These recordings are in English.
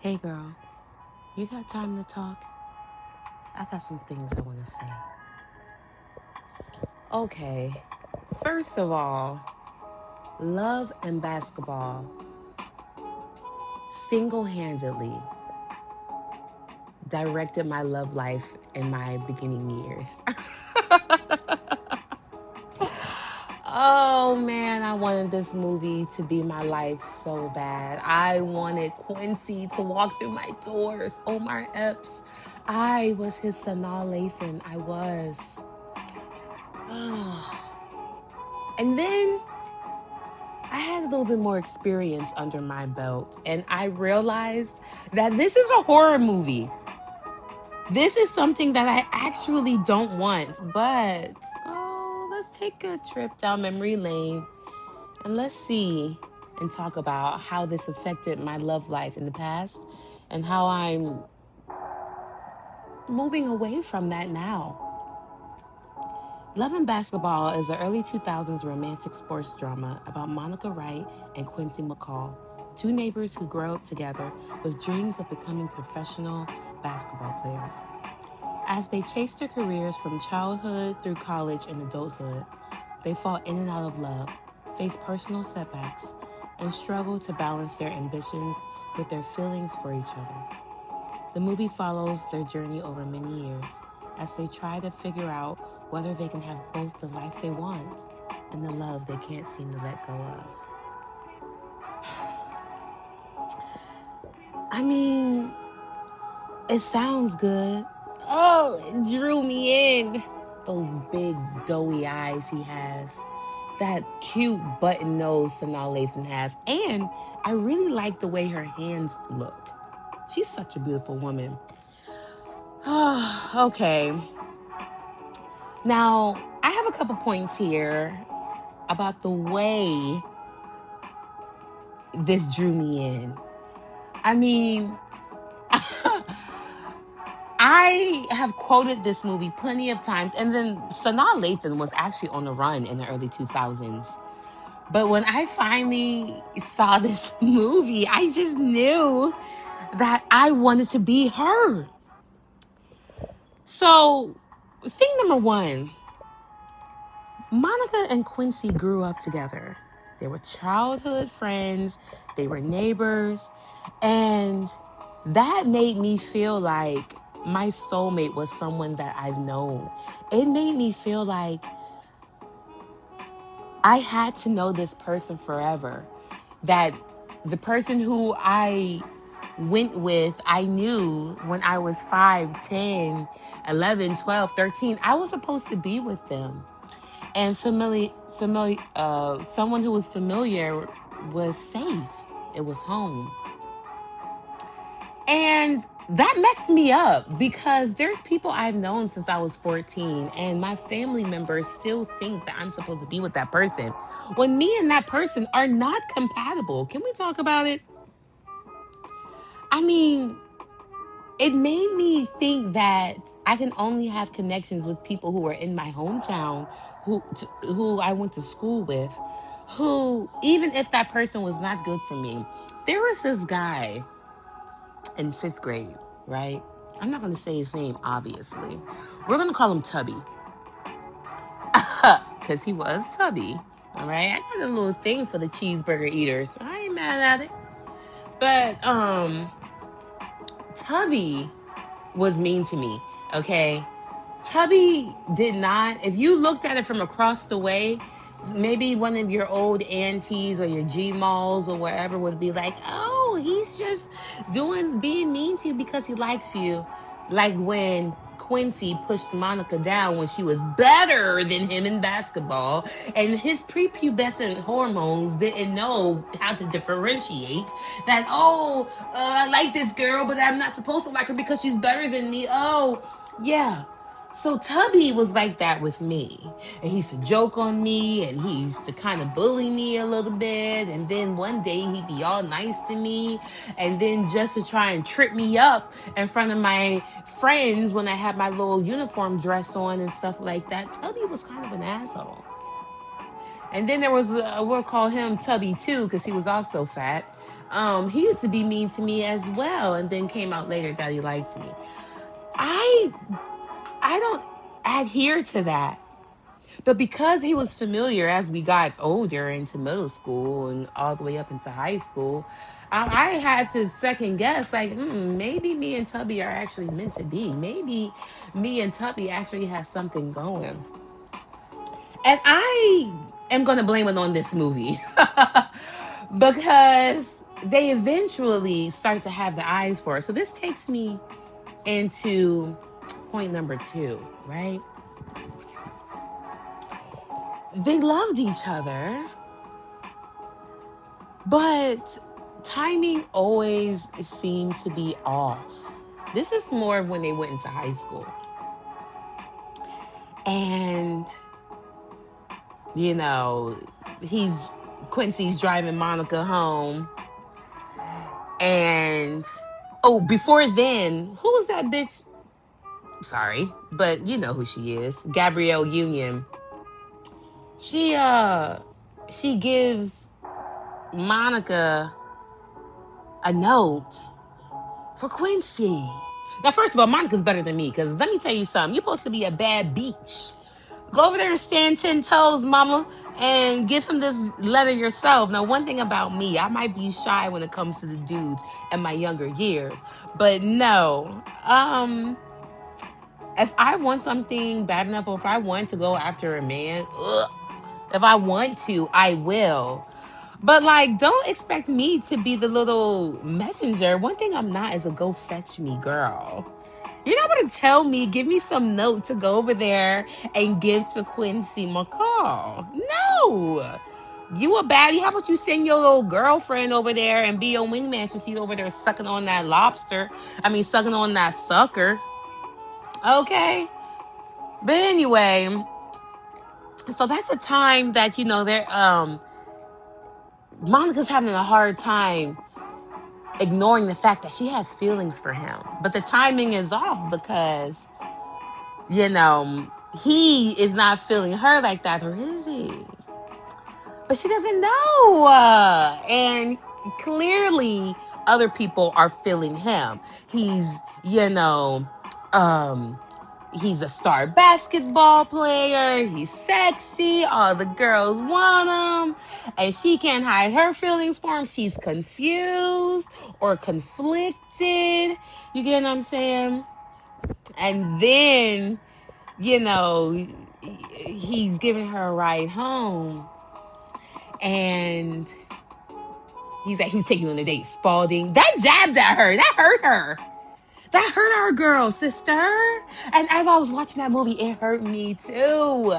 Hey girl, you got time to talk? I got some things I want to say. Okay, first of all, love and basketball single handedly directed my love life in my beginning years. Oh man, I wanted this movie to be my life so bad. I wanted Quincy to walk through my doors. Omar Epps. I was his Sanaa Lathan. I was. And then I had a little bit more experience under my belt, and I realized that this is a horror movie. This is something that I actually don't want, but let's take a trip down memory lane and let's see and talk about how this affected my love life in the past and how I'm moving away from that now. Love and Basketball is the early 2000s romantic sports drama about Monica Wright and Quincy McCall, two neighbors who grow up together with dreams of becoming professional basketball players. As they chase their careers from childhood through college and adulthood, they fall in and out of love, face personal setbacks, and struggle to balance their ambitions with their feelings for each other. The movie follows their journey over many years as they try to figure out whether they can have both the life they want and the love they can't seem to let go of. I mean, it sounds good. Oh, it drew me in. Those big, doughy eyes he has. That cute button nose Sanaa Lathan has. And I really like the way her hands look. She's such a beautiful woman. Okay. Now, I have a couple points here about the way this drew me in. I mean, I have quoted this movie plenty of times, and then Sanaa Lathan was actually on the run in the early 2000s. But when I finally saw this movie, I just knew that I wanted to be her. So, thing number one, Monica and Quincy grew up together. They were childhood friends, they were neighbors, and that made me feel like my soulmate was someone that I've known. It made me feel like I had to know this person forever. That the person who I went with, I knew when I was 5, 10, 11, 12, 13, I was supposed to be with them. And someone who was familiar was safe. It was home. And that messed me up because there's people I've known since I was 14, and my family members still think that I'm supposed to be with that person when me and that person are not compatible. Can we talk about it? I mean, it made me think that I can only have connections with people who are in my hometown, who I went to school with, who, even if that person was not good for me. There was this guy in 5th grade, right? I'm not going to say his name, obviously. We're going to call him Tubby. Because he was Tubby. All right? I got a little thing for the cheeseburger eaters. I ain't mad at it. But, Tubby was mean to me, okay? Tubby did not, if you looked at it from across the way, maybe one of your old aunties or your G-malls or wherever would be like, oh, he's just being mean to you because he likes you. Like when Quincy pushed Monica down when she was better than him in basketball, and his prepubescent hormones didn't know how to differentiate that, I like this girl, but I'm not supposed to like her because she's better than me. Oh, yeah. So Tubby was like that with me. And he used to joke on me and he used to kind of bully me a little bit. And then one day he'd be all nice to me. And then just to try and trip me up in front of my friends when I had my little uniform dress on and stuff like that, Tubby was kind of an asshole. And then there was, we'll call him Tubby too, because he was also fat. He used to be mean to me as well, and then came out later that he liked me. I I don't adhere to that. But because he was familiar as we got older into middle school and all the way up into high school, I had to second guess, like, maybe me and Tubby are actually meant to be. Maybe me and Tubby actually have something going. And I am going to blame it on this movie because they eventually start to have the eyes for it. So this takes me into point number 2, right? They loved each other, but timing always seemed to be off. This is more of when they went into high school. And, you know, Quincy's driving Monica home. And, oh, before then, who was that bitch? Sorry, but you know who she is. Gabrielle Union. She gives Monica a note for Quincy. Now, first of all, Monica's better than me, because let me tell you something. You're supposed to be a bad bitch. Go over there and stand 10 toes, mama, and give him this letter yourself. Now, one thing about me, I might be shy when it comes to the dudes in my younger years, but no. If I want something bad enough, or if I want to go after a man, if I want to, I will. But, like, don't expect me to be the little messenger. One thing I'm not is a go fetch me girl. You're not going to tell me, give me some note to go over there and give to Quincy McCall. No. You a baddie. How about you send your little girlfriend over there and be your wingman since you over there sucking on that sucking on that sucker. Okay. But anyway, so that's a time that, they're, Monica's having a hard time ignoring the fact that she has feelings for him. But the timing is off because, he is not feeling her like that, or is he? But she doesn't know. And clearly other people are feeling him. He's, he's a star basketball player. He's sexy. All the girls want him. And she can't hide her feelings for him. She's confused or conflicted. You get what I'm saying? And then, he's giving her a ride home. And he's taking you on a date. Spalding. That jabbed at her. That hurt her. That hurt our girl, sister. And as I was watching that movie, it hurt me too.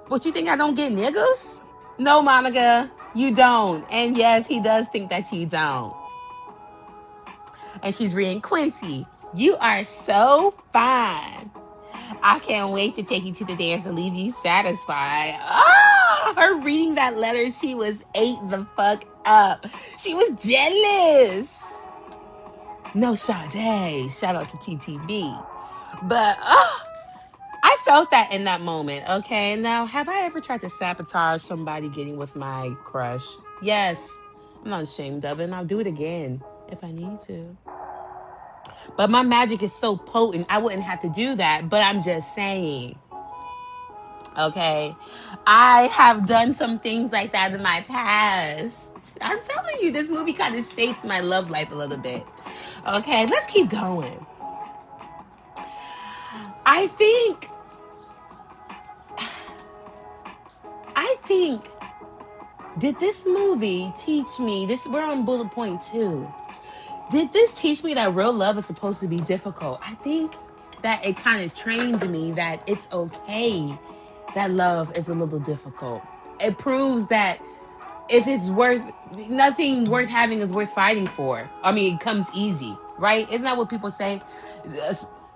But you think I don't get niggas? No, Monica, you don't. And yes, he does think that you don't. And she's reading, Quincy, you are so fine. I can't wait to take you to the dance and leave you satisfied. Her reading that letter, she was ate the fuck up. She was jealous. No, Sade. Shout out to TTB. But I felt that in that moment. Okay, now have I ever tried to sabotage somebody getting with my crush? Yes. I'm not ashamed of it, and I'll do it again if I need to. But my magic is so potent, I wouldn't have to do that. But I'm just saying. Okay? I have done some things like that in my past. I'm telling you, this movie kind of shaped my love life a little bit. Okay, let's keep going. I think, did this movie teach me, we're on bullet point 2. Did this teach me that real love is supposed to be difficult? I think that it kind of trained me that it's okay that love is a little difficult. It proves that if it's nothing worth having is worth fighting for. I mean, it comes easy, right? Isn't that what people say?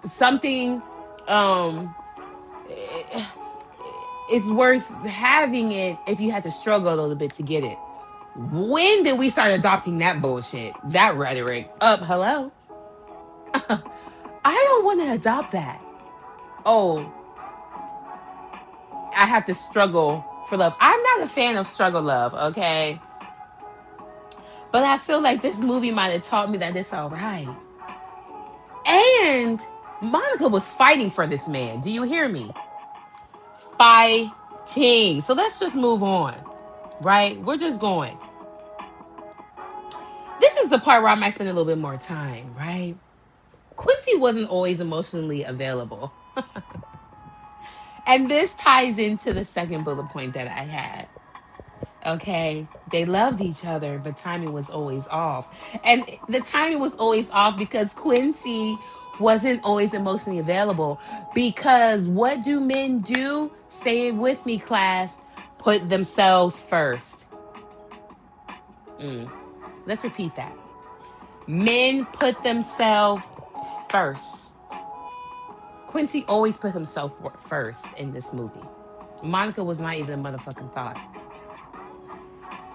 Something, it's worth having it if you had to struggle a little bit to get it. When did we start adopting that bullshit? That rhetoric? Hello? I don't want to adopt that. Oh, I have to struggle for love. I'm not a fan of struggle love, okay? But I feel like this movie might have taught me that it's all right. And Monica was fighting for this man. Do you hear me? Fighting. So let's just move on, right? We're just going. This is the part where I might spend a little bit more time, right? Quincy wasn't always emotionally available. And this ties into the second bullet point that I had. Okay, they loved each other, but timing was always off. And the timing was always off because Quincy wasn't always emotionally available. Because what do men do? Say it with me, class. Put themselves first. Let's repeat that. Men put themselves first. Quincy always put himself first in this movie. Monica was not even a motherfucking thought.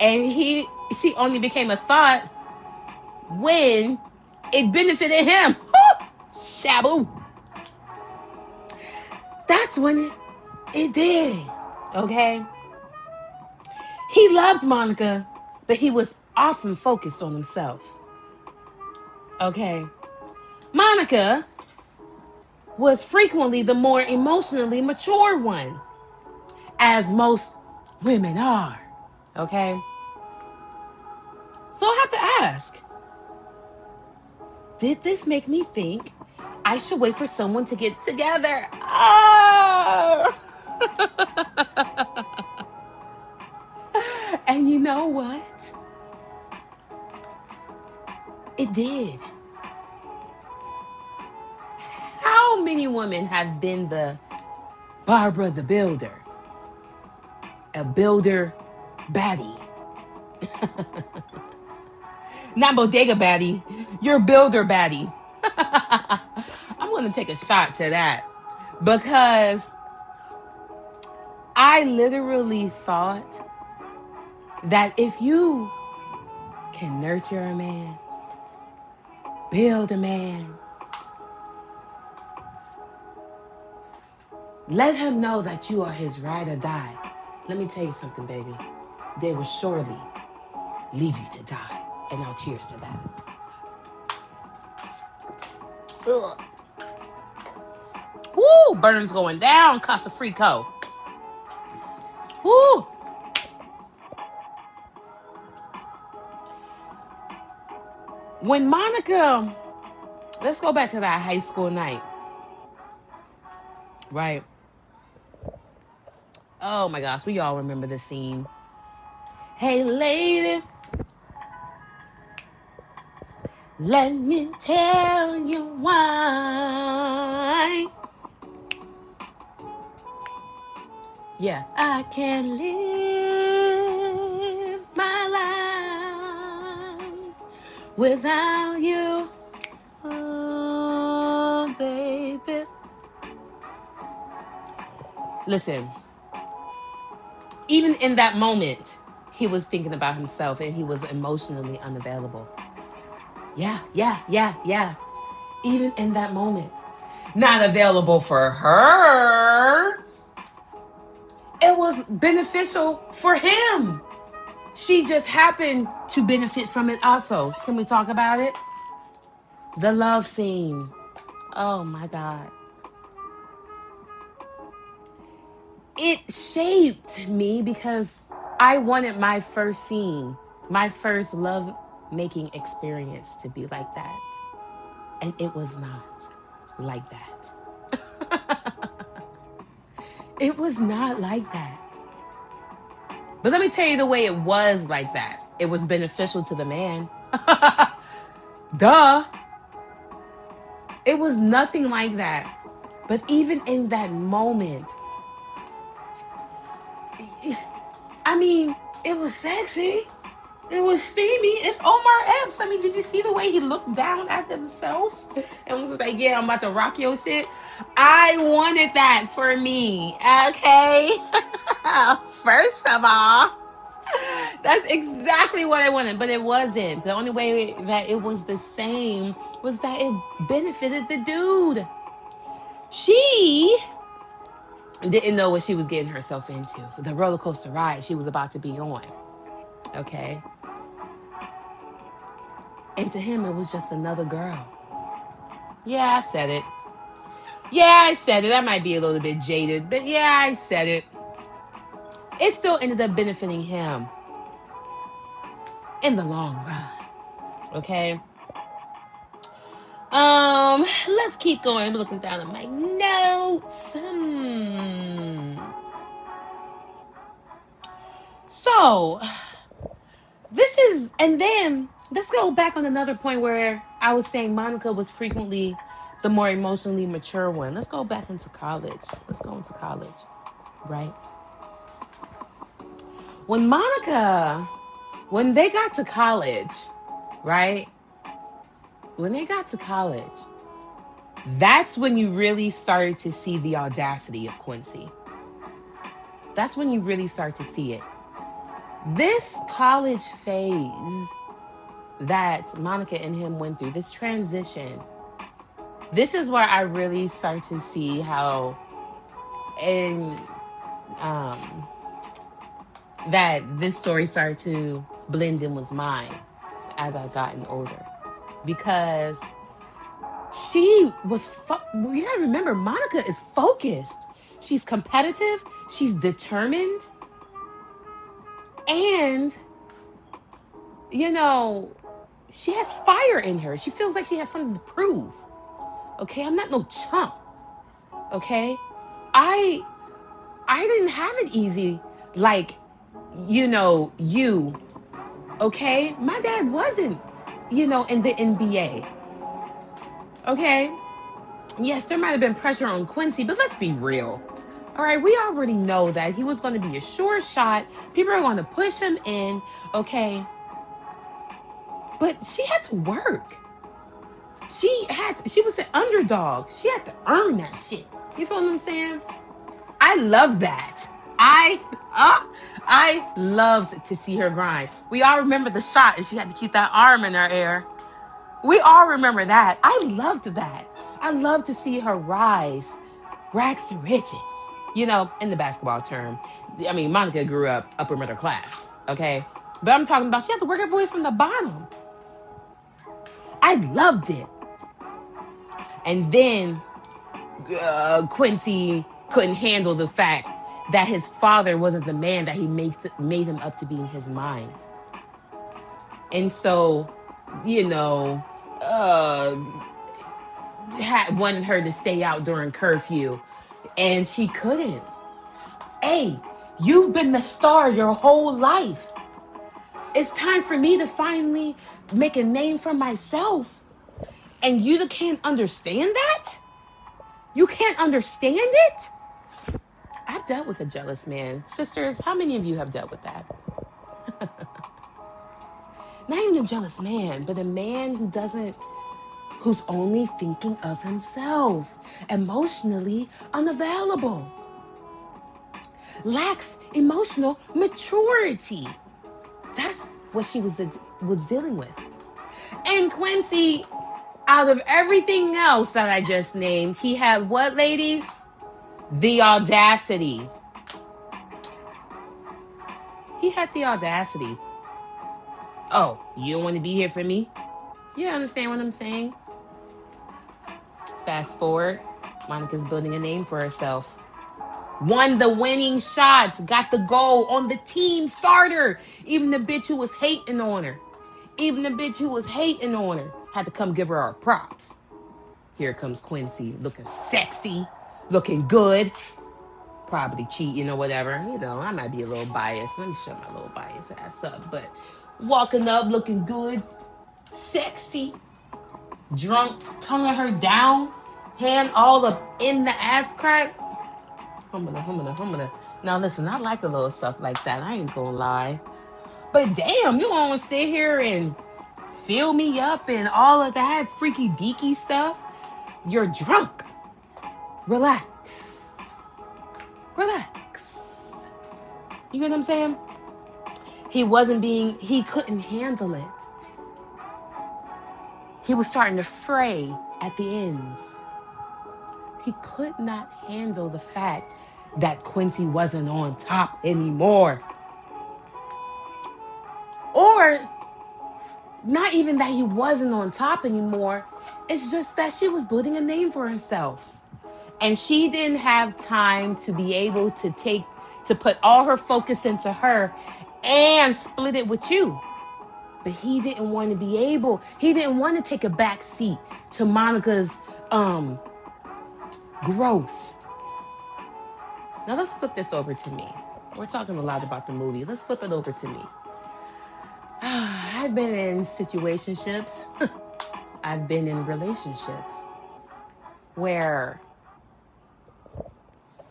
And she only became a thought when it benefited him. Shabu. That's when it did. Okay? He loved Monica, but he was often focused on himself. Okay? Monica was frequently the more emotionally mature one, as most women are. Okay? So I have to ask, did this make me think I should wait for someone to get together? Oh! And you know what? It did. How many women have been the Barbara the Builder? A builder baddie. Not bodega baddie. You're builder baddie. I'm going to take a shot to that. Because I literally thought that if you can nurture a man, build a man, let him know that you are his ride or die. Let me tell you something, baby. They will surely leave you to die. And now cheers to that. Ugh. Woo, Burns going down, Casa Frico. Woo. When Monica, let's go back to that high school night. Right. Oh my gosh, we all remember the scene. Hey lady, let me tell you why. Yeah, I can't live my life without you. Oh, baby. Listen, even in that moment, he was thinking about himself and he was emotionally unavailable. Yeah. Even in that moment. Not available for her. It was beneficial for him. She just happened to benefit from it also. Can we talk about it? The love scene. Oh my God. It shaped me because I wanted my first scene, my first love making experience to be like that. And it was not like that. It was not like that. But let me tell you the way it was like that. It was beneficial to the man. Duh. It was nothing like that. But even in that moment, I mean, it was sexy. It was steamy. It's Omar Epps. I mean, did you see the way he looked down at himself and was like, yeah, I'm about to rock your shit? I wanted that for me. Okay. First of all, that's exactly what I wanted, but it wasn't. The only way that it was the same was that it benefited the dude. She didn't know what she was getting herself into. The roller coaster ride she was about to be on. Okay. And to him, it was just another girl. Yeah, I said it. Yeah, I said it. I might be a little bit jaded, but yeah, I said it. It still ended up benefiting him in the long run. Okay. Let's keep going. I'm looking down at my notes. So, this is, and then let's go back on another point where I was saying Monica was frequently the more emotionally mature one. Let's go back into college. Let's go into college, right? When they got to college, right? When they got to college, that's when you really started to see the audacity of Quincy. That's when you really start to see it. This college phase that Monica and him went through, this transition, this is where I really start to see how that this story started to blend in with mine as I gotten older. Because she was, you gotta remember, Monica is focused. She's competitive. She's determined. And, she has fire in her. She feels like she has something to prove. Okay, I'm not no chump. Okay, I didn't have it easy like, you. Okay, my dad wasn't, in the NBA. Okay, yes, there might have been pressure on Quincy, but let's be real. All right, we already know that he was going to be a sure shot. People are going to push him in. Okay, but she had to work. She was an underdog. She had to earn that shit. You feel what I'm saying? I love that. I loved to see her grind. We all remember the shot and she had to keep that arm in her air. We all remember that. I loved that. I love to see her rise, rags to riches. In the basketball term. I mean, Monica grew up upper middle class, okay? But I'm talking about she had to work her way from the bottom. I loved it. And then Quincy couldn't handle the fact that his father wasn't the man that he made him up to be in his mind. And so, wanted her to stay out during curfew. And she couldn't. Hey, you've been the star your whole life. It's time for me to finally make a name for myself. And you can't understand that? You can't understand it? I've dealt with a jealous man. Sisters, how many of you have dealt with that? Not even a jealous man, but a man who's only thinking of himself, emotionally unavailable, lacks emotional maturity. That's what she was dealing with. And Quincy, out of everything else that I just named, he had what, ladies? The audacity. He had the audacity. Oh, you don't want to be here for me? You understand what I'm saying? Fast forward, Monica's building a name for herself. Won the winning shots, got the goal on the team starter. Even the bitch who was hating on her. Had to come give her our props. Here comes Quincy, looking sexy, looking good. Probably cheating or whatever. I might be a little biased. Let me shut my little biased ass up. But walking up, looking good, sexy, drunk, tonguing her down, hand all up in the ass crack. Humana. Now listen, I like a little stuff like that. I ain't gonna lie. But damn, you wanna sit here and fill me up and all of that freaky deaky stuff? You're drunk. Relax. You get what I'm saying? He couldn't handle it. He was starting to fray at the ends. He could not handle the fact that Quincy wasn't on top anymore. Or not even that he wasn't on top anymore. It's just that she was building a name for herself. And she didn't have time to be able to put all her focus into her and split it with you. But he didn't want to he didn't want to take a back seat to Monica's growth. Now let's flip this over to me. We're talking a lot about the movies. Let's flip it over to me. I've been in situationships. I've been in relationships where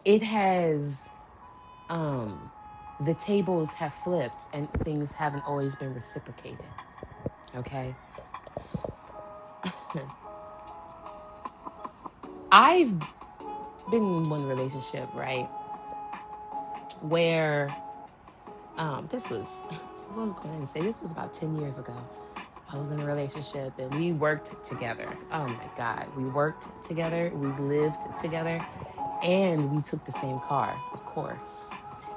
it has the tables have flipped and things haven't always been reciprocated. Okay. I've been in one relationship, right, where this was, I'm going to say this was about 10 years ago. I was in a relationship and we worked together. Oh my God. We worked together. We lived together. And we took the same car, of course.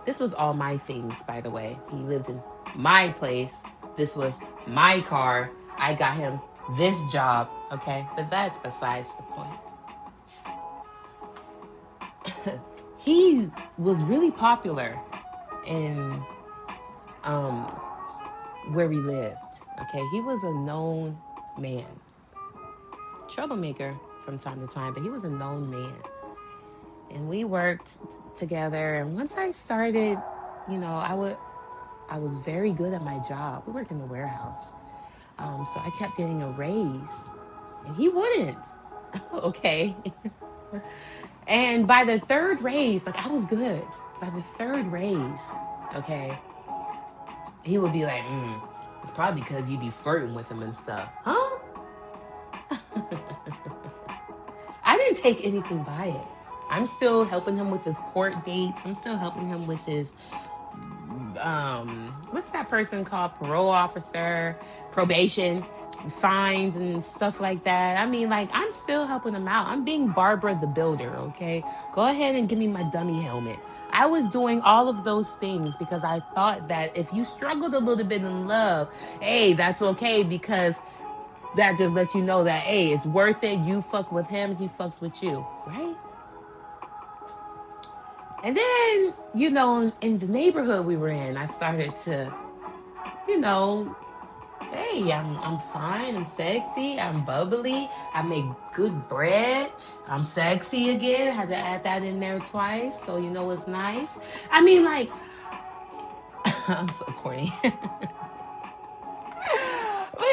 This was all my things, by the way. He lived in my place. This was my car. I got him this job. Okay. But that's besides the point. He was really popular in where we lived. Okay, he was a known man, troublemaker from time to time, but he was a known man. And we worked together. And once I started, I was very good at my job. We worked in the warehouse, so I kept getting a raise, and he wouldn't. Okay. And by the third raise, like I was good. By the third raise, okay, he would be like, it's probably because you be flirting with him and stuff. Huh? I didn't take anything by it. I'm still helping him with his court dates. I'm still helping him with his, what's that person called? Parole officer, probation, fines and stuff like that. I mean, like, I'm still helping him out. I'm being Barbara the Builder, okay? Go ahead and give me my dummy helmet. I was doing all of those things because I thought that if you struggled a little bit in love, hey, that's okay, because that just lets you know that, hey, it's worth it. You fuck with him, he fucks with you, right? And then, in the neighborhood we were in, I started to, hey, I'm fine, I'm sexy, I'm bubbly, I make good bread, I'm sexy again. Had to add that in there twice, so it's nice. I mean, like, I'm so corny. But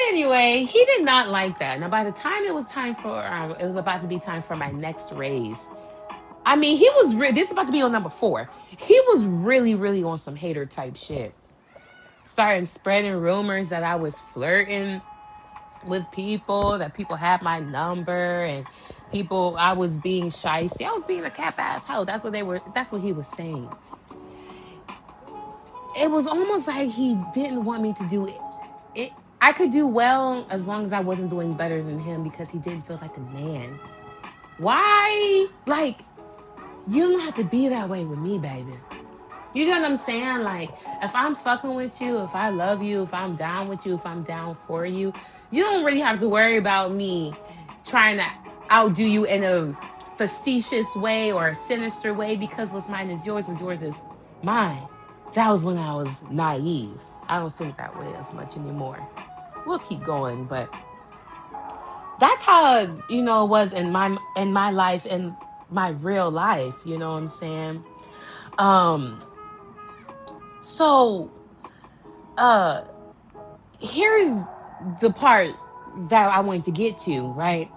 anyway, he did not like that. Now, by the time it was about to be time for my next raise. I mean, he was this is about to be on number 4. He was really, really on some hater type shit. Starting spreading rumors that I was flirting with people, that people had my number, and I was being shysty. I was being a cap ass hoe. That's what he was saying. It was almost like he didn't want me to do it. I could do well as long as I wasn't doing better than him, because he didn't feel like a man. Why? Like, you don't have to be that way with me, baby. You get what I'm saying? Like, if I'm fucking with you, if I love you, if I'm down with you, if I'm down for you, you don't really have to worry about me trying to outdo you in a facetious way or a sinister way, because what's mine is yours, what's yours is mine. That was when I was naive. I don't think that way as much anymore. We'll keep going, but that's how, it was in my life, in my real life, you know what I'm saying? So, here's the part that I wanted to get to, right?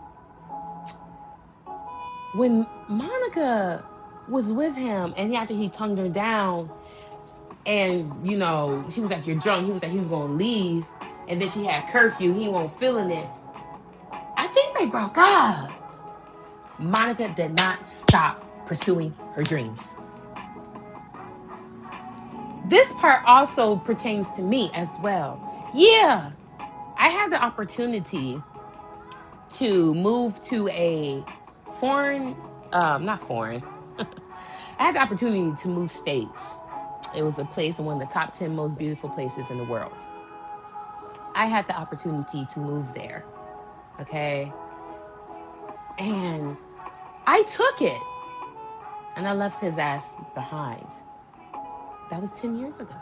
When Monica was with him, and after he tongued her down, and, she was like, you're drunk. He was like, he was going to leave. And then she had curfew. He wasn't feeling it. I think they broke up. Monica did not stop pursuing her dreams. This part also pertains to me as well. Yeah, I had the opportunity to move to a not foreign, I had the opportunity to move states. It was a place in one of the top 10 most beautiful places in the world. I had the opportunity to move there. Okay. And I took it. And I left his ass behind. That was 10 years ago.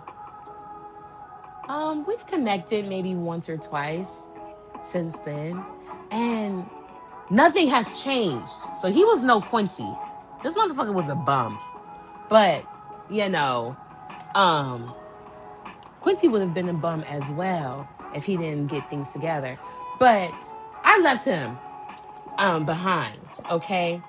We've connected maybe once or twice since then. And nothing has changed. So he was no Quincy. This motherfucker was a bum. But, you know, Quincy would have been a bum as well if he didn't get things together. But I left him behind, okay?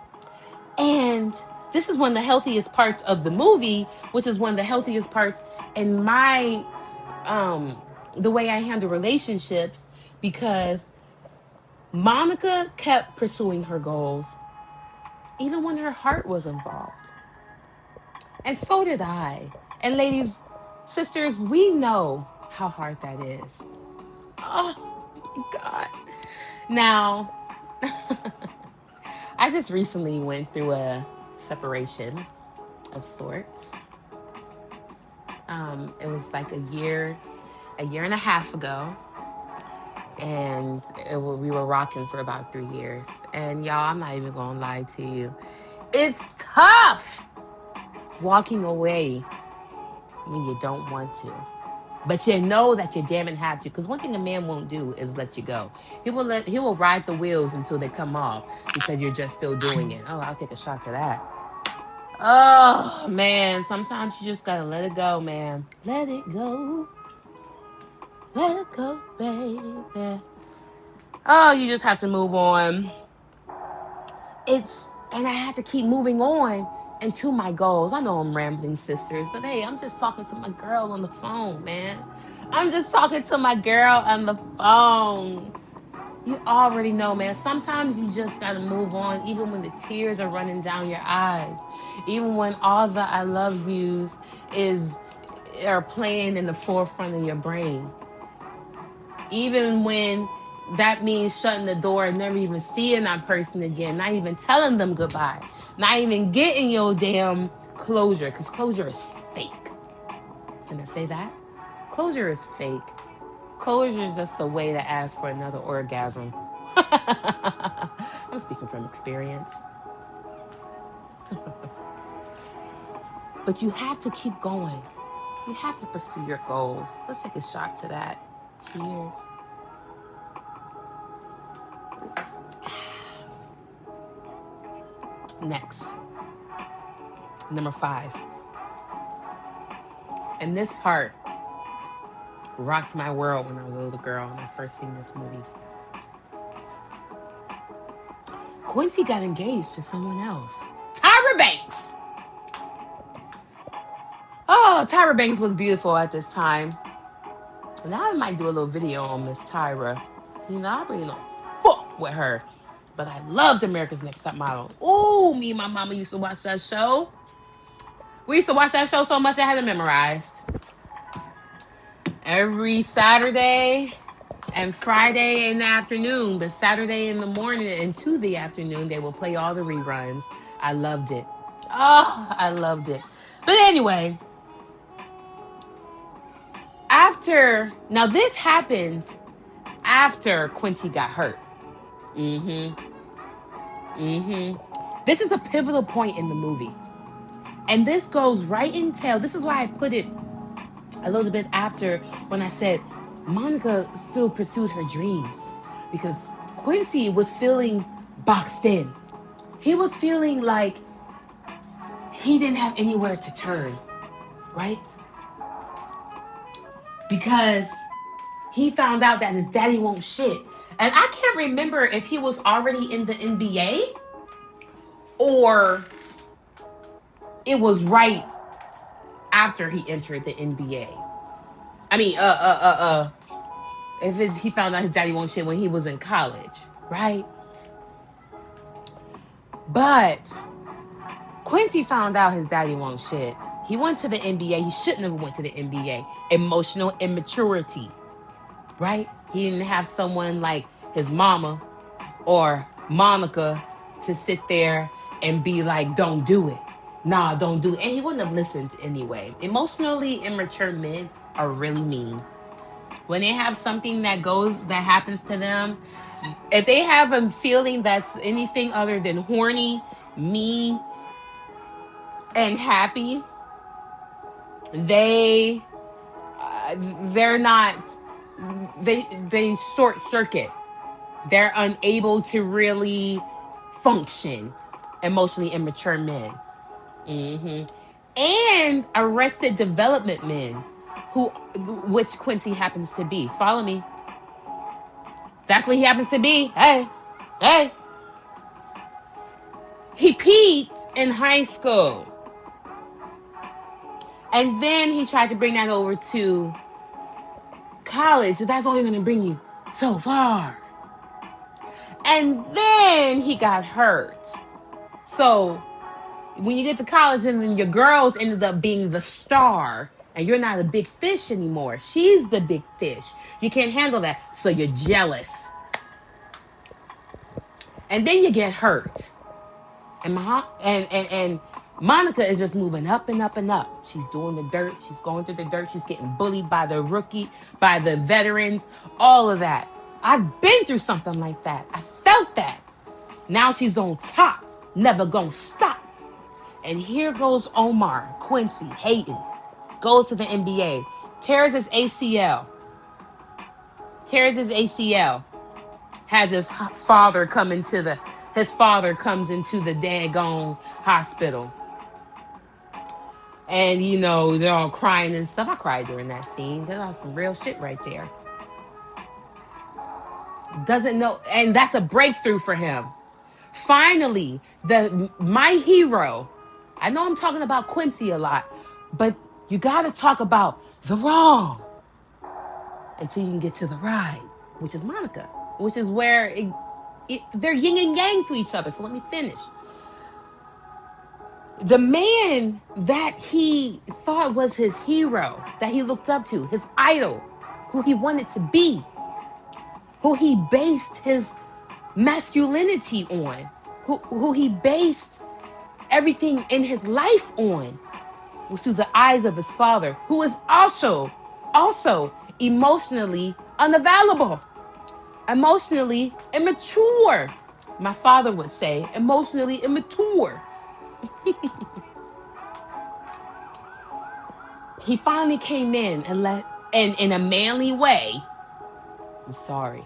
And this is one of the healthiest parts of the movie, which is one of the healthiest parts in my the way I handle relationships, because Monica kept pursuing her goals even when her heart was involved. And so did I. And ladies, sisters, we know how hard that is. Oh my God. Now, I just recently went through a separation of sorts. It was like a year and a half ago. And we were rocking for about 3 years. And y'all, I'm not even gonna lie to you. It's tough walking away when you don't want to. But you know that you damn it have to. Because one thing a man won't do is let you go. He will ride the wheels until they come off because you're just still doing it. Oh, I'll take a shot to that. Oh, man. Sometimes you just gotta let it go, man. Let it go. Let it go, baby. Oh, you just have to move on. And I had to keep moving on into my goals. I know I'm rambling, sisters, but hey, I'm just talking to my girl on the phone, man. I'm just talking to my girl on the phone. You already know, man. Sometimes you just gotta move on, even when the tears are running down your eyes, even when all the I love yous are playing in the forefront of your brain, even when that means shutting the door and never even seeing that person again, not even telling them goodbye, not even getting your damn closure, because closure is fake. Can I say that? Closure is fake. Closure is just a way to ask for another orgasm. I'm speaking from experience. But you have to keep going. You have to pursue your goals. Let's take a shot to that. Cheers. Next, number 5. And this part rocked my world when I was a little girl and I first seen this movie. Quincy got engaged to someone else. Tyra Banks! Oh, Tyra Banks was beautiful at this time. Now I might do a little video on Miss Tyra. You know, I really don't fuck with her. But I loved America's Next Top Model. Ooh, me and my mama used to watch that show. We used to watch that show so much I had it memorized. Every Saturday and Friday in the afternoon, but Saturday in the morning and to the afternoon, they will play all the reruns. I loved it. Oh, I loved it. But anyway, now this happened after Quincy got hurt. This is a pivotal point in the movie. And this goes right in tail. This is why I put it a little bit after when I said Monica still pursued her dreams, because Quincy was feeling boxed in. He was feeling like he didn't have anywhere to turn, right? Because he found out that his daddy won't shit. And I can't remember if he was already in the NBA or it was right after he entered the NBA. I mean, he found out his daddy won't shit when he was in college, right? But Quincy found out his daddy won't shit. He went to the NBA. He shouldn't have went to the NBA. Emotional immaturity, right? He didn't have someone like his mama or Monica to sit there and be like, don't do it. Nah, don't do it. And he wouldn't have listened anyway. Emotionally immature men are really mean. When they have something that happens to them, if they have a feeling that's anything other than horny, mean, and happy, they they're not they short circuit. They're unable to really function. Emotionally immature men. hmm And arrested development men, who which Quincy happens to be. Follow me. That's what he happens to be. Hey, hey. He peaked in high school. And then he tried to bring that over to college. So that's only going to bring you so far. And then he got hurt. So when you get to college and then your girls ended up being the star and you're not a big fish anymore. She's the big fish. You can't handle that. So you're jealous. And then you get hurt. And Monica is just moving up and up and up. She's doing the dirt. She's going through the dirt. She's getting bullied by the rookie, by the veterans, all of that. I've been through something like that. I felt that. Now she's on top, never gonna stop. And here goes Omar, Quincy, Hayden, goes to the NBA, tears his ACL, has his father comes into the daggone hospital. And, they're all crying and stuff. I cried during that scene. There's some real shit right there. Doesn't know. And that's a breakthrough for him. Finally, my hero. I know I'm talking about Quincy a lot, but you got to talk about the wrong until you can get to the right, which is Monica, which is where they're yin and yang to each other. So let me finish. The man that he thought was his hero, that he looked up to, his idol, who he wanted to be, who he based his masculinity on, who he based everything in his life on, was through the eyes of his father, who is also emotionally unavailable, emotionally immature. My father would say emotionally immature. He finally came in and in a manly way. I'm sorry.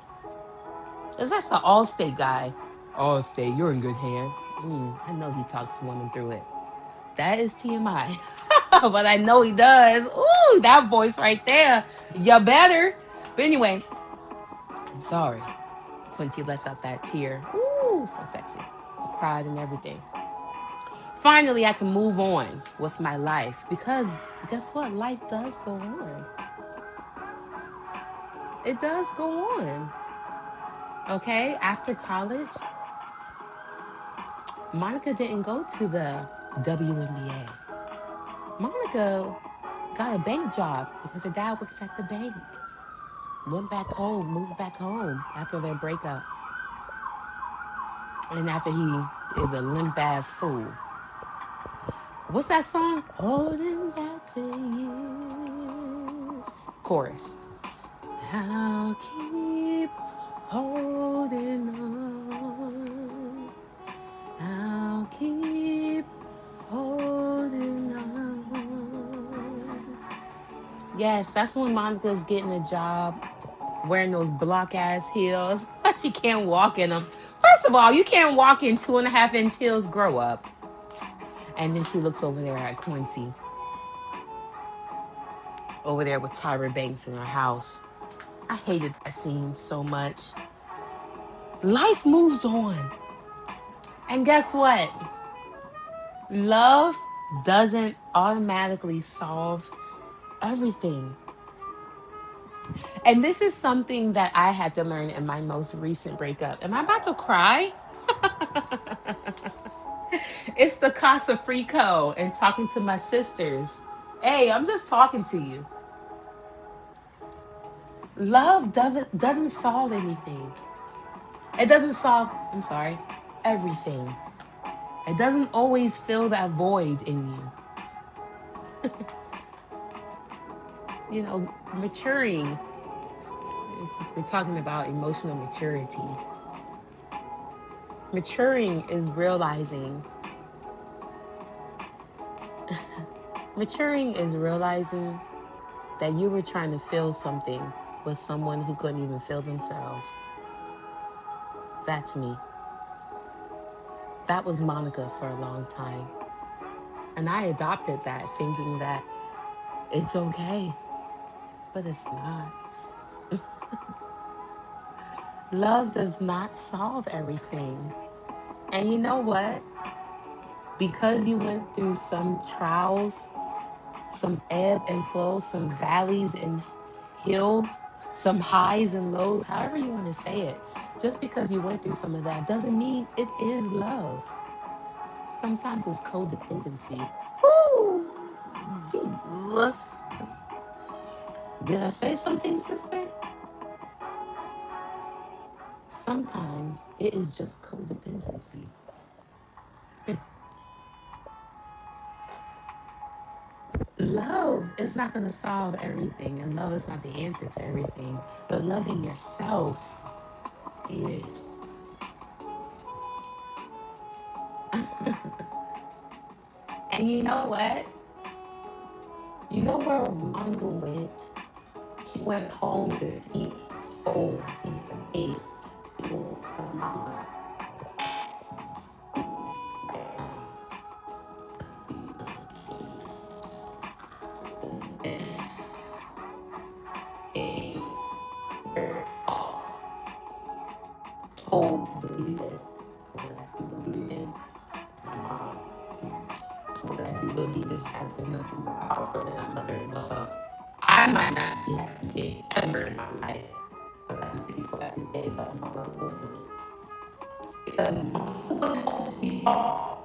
That's the Allstate guy. Allstate, you're in good hands. I know he talks women through it. That is TMI. But I know he does. Ooh, that voice right there. You better. But anyway, I'm sorry. Quincy lets out that tear. Ooh, so sexy. I cried and everything. Finally, I can move on with my life because guess what? Life does go on. It does go on. Okay? After college, Monica didn't go to the WNBA. Monica got a bank job because her dad works at the bank. Moved back home after their breakup. And after he is a limp ass fool. What's that song? Holding back the years. Chorus. I'll keep holding on. I'll keep holding on. Yes, that's when Monica's getting a job wearing those block ass heels. She can't walk in them. First of all, you can't walk in 2.5-inch heels. Grow up. And then she looks over there at Quincy. Over there with Tyra Banks in her house. I hated that scene so much. Life moves on. And guess what? Love doesn't automatically solve everything. And this is something that I had to learn in my most recent breakup. Am I about to cry? It's the Casa Frico and talking to my sisters. Hey, I'm just talking to you. Love doesn't solve anything. It doesn't solve, everything. It doesn't always fill that void in you. You know, maturing, since we're talking about emotional maturity, maturing is realizing, maturing is realizing that you were trying to fill something with someone who couldn't even fill themselves. That's me. That was Monica for a long time. And I adopted that thinking that it's okay, but it's not. Love does not solve everything. And you know what? Because you went through some trials, some ebb and flow, some valleys and hills, some highs and lows, however you want to say it, just because you went through some of that doesn't mean it is love. Sometimes it's codependency. Woo! Jesus. Did I say something, sister? Sometimes it is just codependency. Love is not going to solve everything, and love is not the answer to everything, but loving yourself is. And you know what? You know where Monica went? She went home to eat soul, eat the base. She went to her mama. And her told to believe it. That people believe in mom. That people believe this has been nothing more powerful than a mother love. I might not be happy day ever in my life, but I see people every day that my mother was me. Because mom was home to be mom.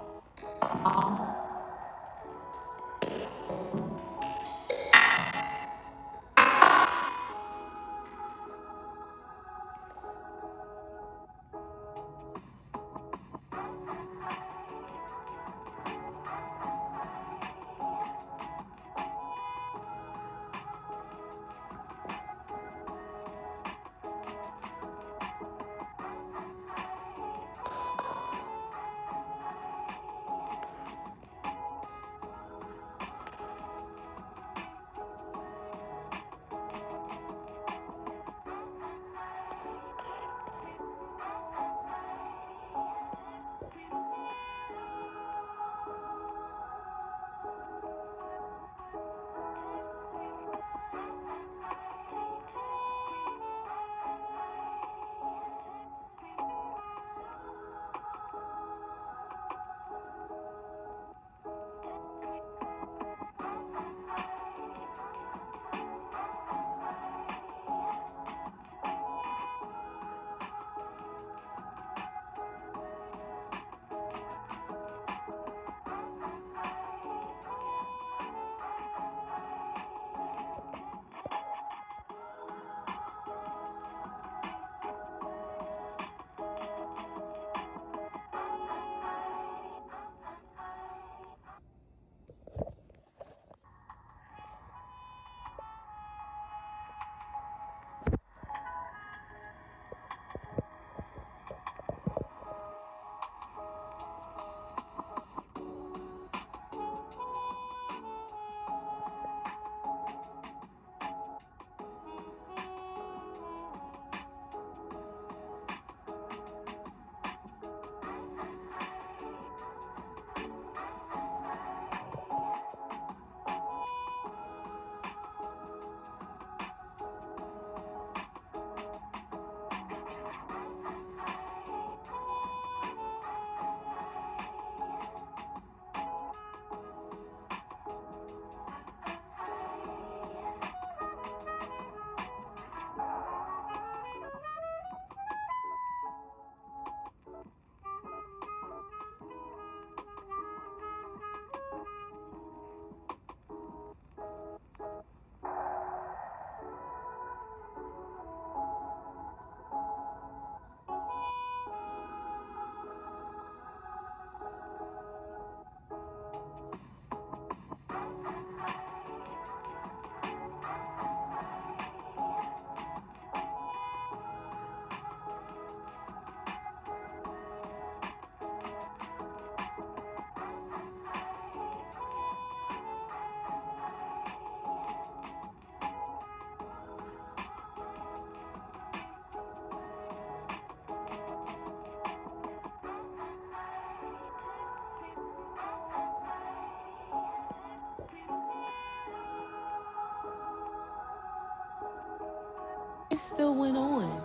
still went on.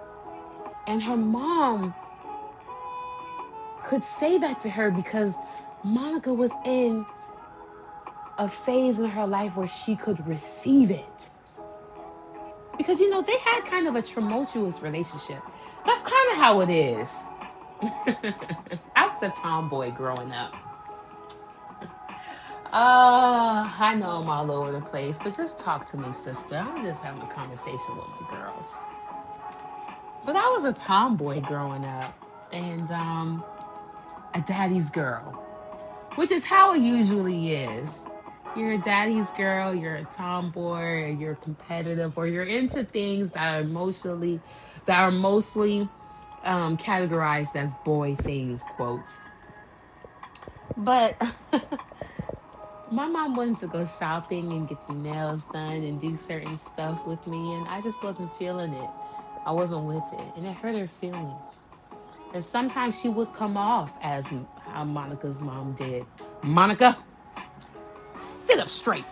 And her mom could say that to her because Monica was in a phase in her life where she could receive it. Because, they had kind of a tumultuous relationship. That's kind of how it is. I was a tomboy growing up. I know I'm all over the place, but just talk to me, sister. I'm just having a conversation with my girls. But I was a tomboy growing up, and a daddy's girl, which is how it usually is. You're a daddy's girl, you're a tomboy, or you're competitive, or you're into things that are mostly categorized as boy things, quotes. But my mom wanted to go shopping and get the nails done and do certain stuff with me, and I just wasn't feeling it. I wasn't with it, and it hurt her feelings. And sometimes she would come off as how Monica's mom did. Monica, sit up straight.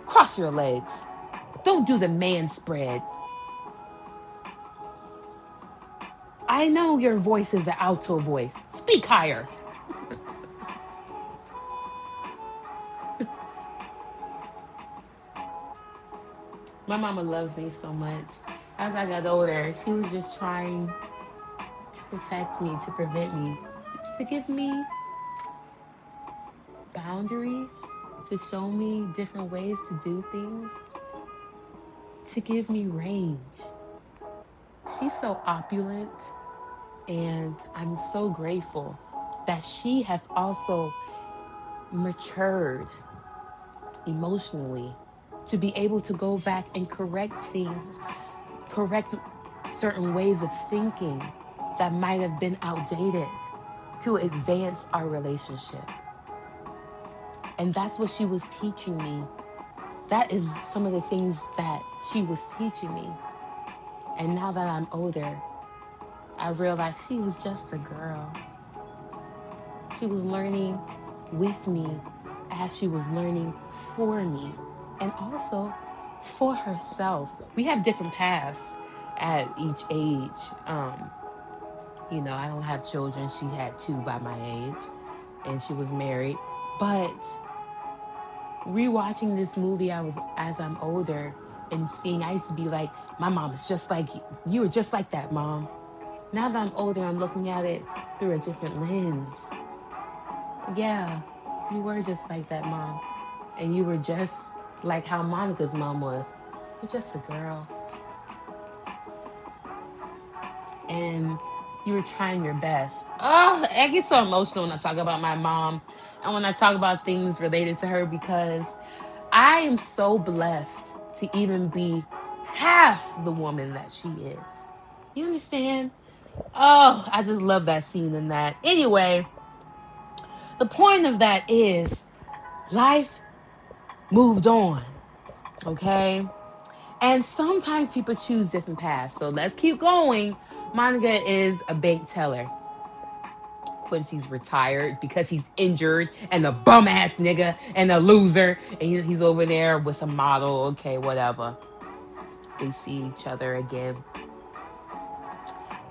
Cross your legs. Don't do the man spread. I know your voice is an alto voice. Speak higher. My mama loves me so much. As I got older, she was just trying to protect me, to prevent me, to give me boundaries, to show me different ways to do things, to give me range. She's so opulent, and I'm so grateful that she has also matured emotionally to be able to go back and correct things, correct certain ways of thinking that might have been outdated to advance our relationship. And that's what she was teaching me. That is some of the things that she was teaching me. And now that I'm older, I realize she was just a girl. She was learning with me as she was learning for me and also for herself. We have different paths at each age. I don't have children. She had two by my age and she was married. But rewatching this movie, as I'm older and seeing, I used to be like, my mom is just like you were just like that, mom. Now that I'm older, I'm looking at it through a different lens. Yeah, you were just like that, mom. And you were just like how Monica's mom was. You're just a girl. And you were trying your best. Oh, I get so emotional when I talk about my mom and when I talk about things related to her because I am so blessed to even be half the woman that she is. You understand? Oh, I just love that scene in that. Anyway, the point of that is life moved on. Okay? And sometimes people choose different paths. So let's keep going. Monica is a bank teller. Quincy's retired because he's injured and a bum ass nigga and a loser. And he's over there with a model. Okay, whatever. They see each other again.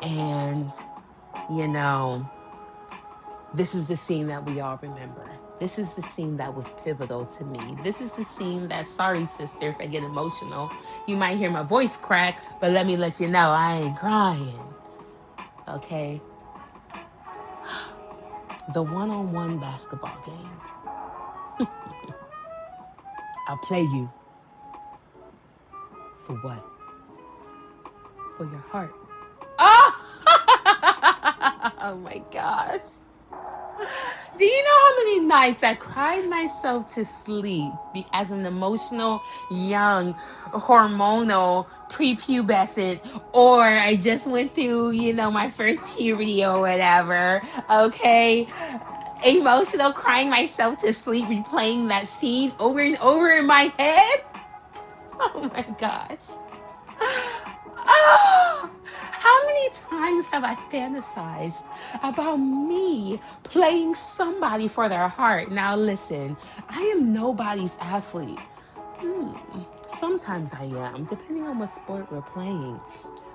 And, this is the scene that we all remember. This is the scene that was pivotal to me. This is the scene that, sorry, sister, if I get emotional, you might hear my voice crack, but let me let you know I ain't crying. Okay? The one-on-one basketball game. I'll play you. For what? For your heart. Oh! Oh my gosh. Do you know how many nights I cried myself to sleep as an emotional, young, hormonal, prepubescent, or I just went through, my first puberty or whatever, okay? Emotional, crying myself to sleep, replaying that scene over and over in my head? Oh my gosh. Oh, how many times have I fantasized about me playing somebody for their heart? Now listen, I am nobody's athlete. Sometimes I am, depending on what sport we're playing.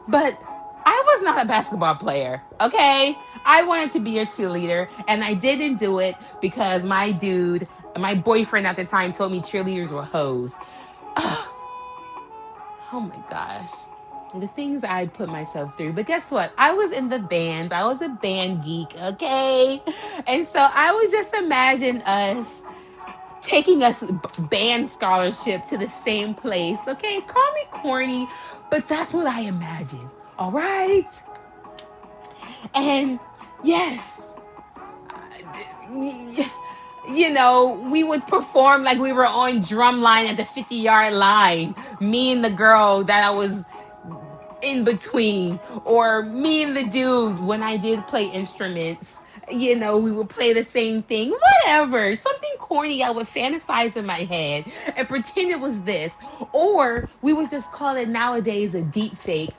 But I was not a basketball player, okay? I wanted to be a cheerleader, and I didn't do it because my boyfriend at the time told me cheerleaders were hoes. Oh my gosh. The things I put myself through. But guess what? I was in the band. I was a band geek, okay? And so I was just imagine us taking a band scholarship to the same place, okay? Call me corny, but that's what I imagined, all right? And yes, we would perform like we were on drumline at the 50-yard line. Me and the girl that I was in between, or me and the dude when I did play instruments. We would play the same thing, whatever, something corny I would fantasize in my head and pretend it was this. Or we would just call it nowadays a deep fake.